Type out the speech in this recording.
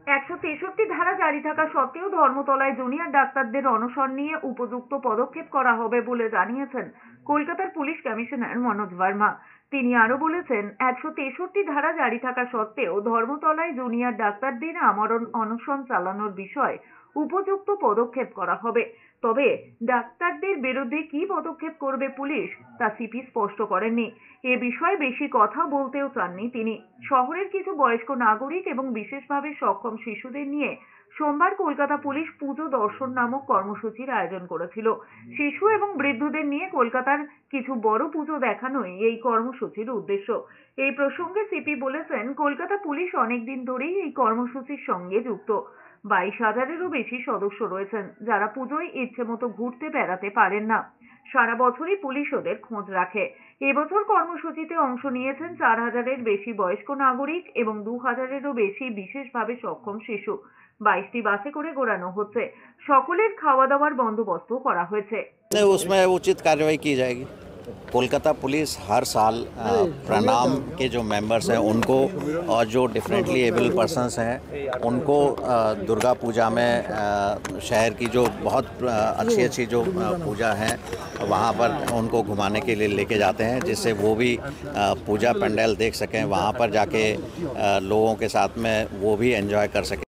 163 ধারা জারি থাকা সত্ত্বেও ধর্মতলায় জুনিয়র ডাক্তারদের অনশন নিয়ে উপযুক্ত পদক্ষেপ করা হবে বলে জানিয়েছেন কলকাতার পুলিশ কমিশনার মনোজ ভার্মা। তিনি আরো বলেছেন, 163 ধারা জারি থাকা সত্ত্বেও ধর্মতলায় জুনিয়র ডাক্তারদের আমরণ অনশন চালানোর বিষয়ে উপযুক্ত পদক্ষেপ করা হবে। তবে ডাক্তারদের বিরুদ্ধে কি পদক্ষেপ করবে পুলিশ তা সিপি স্পষ্ট করেননি। এ বিষয়ে বেশি কথা বলতেও চাননি তিনি। শহরের কিছু বয়স্ক নাগরিক এবং বিশেষভাবে সক্ষম শিশুদের নিয়ে সোমবার কলকাতা পুলিশ পুজো দর্শন নামক কর্মসূচির আয়োজন করেছিল। শিশু এবং বৃদ্ধদের নিয়ে কলকাতার কিছু বড় পুজো দেখানোই এই কর্মসূচির উদ্দেশ্য। এই প্রসঙ্গে সিপি বলেছেন, কলকাতা পুলিশ অনেকদিন ধরেই এই কর্মসূচির সঙ্গে যুক্ত। 22,000-এরও বেশি সদস্য রয়েছেন, যারা পুজোয় ইচ্ছে মতো ঘুরতে বেড়াতে পারেন না। সারা বছরই পুলিশ ওদের খোঁজ রাখে। এবছর কর্মসূচিতে অংশ নিয়েছেন 4,000-এর বেশি বয়স্ক নাগরিক এবং 2,000-এরও বেশি বিশেষভাবে সক্ষম শিশু। 22টি বাসে করে ঘোরানো হচ্ছে। সকলের খাওয়া দাওয়ার বন্দোবস্ত করা হয়েছে। उसमें उचित कार्रवाई की जाएगी। कोलकाता पुलिस हर साल प्रणाम के जो मेंबर्स हैं उनको और जो डिफरेंटली एबल पर्सन्स हैं उनको दुर्गा पूजा में शहर की जो बहुत अच्छी जो पूजा हैं वहाँ पर उनको घुमाने के लिए लेके जाते हैं, जिससे वो भी पूजा पंडाल देख सकें, वहाँ पर जाके लोगों के साथ में वो भी एंजॉय कर सकें।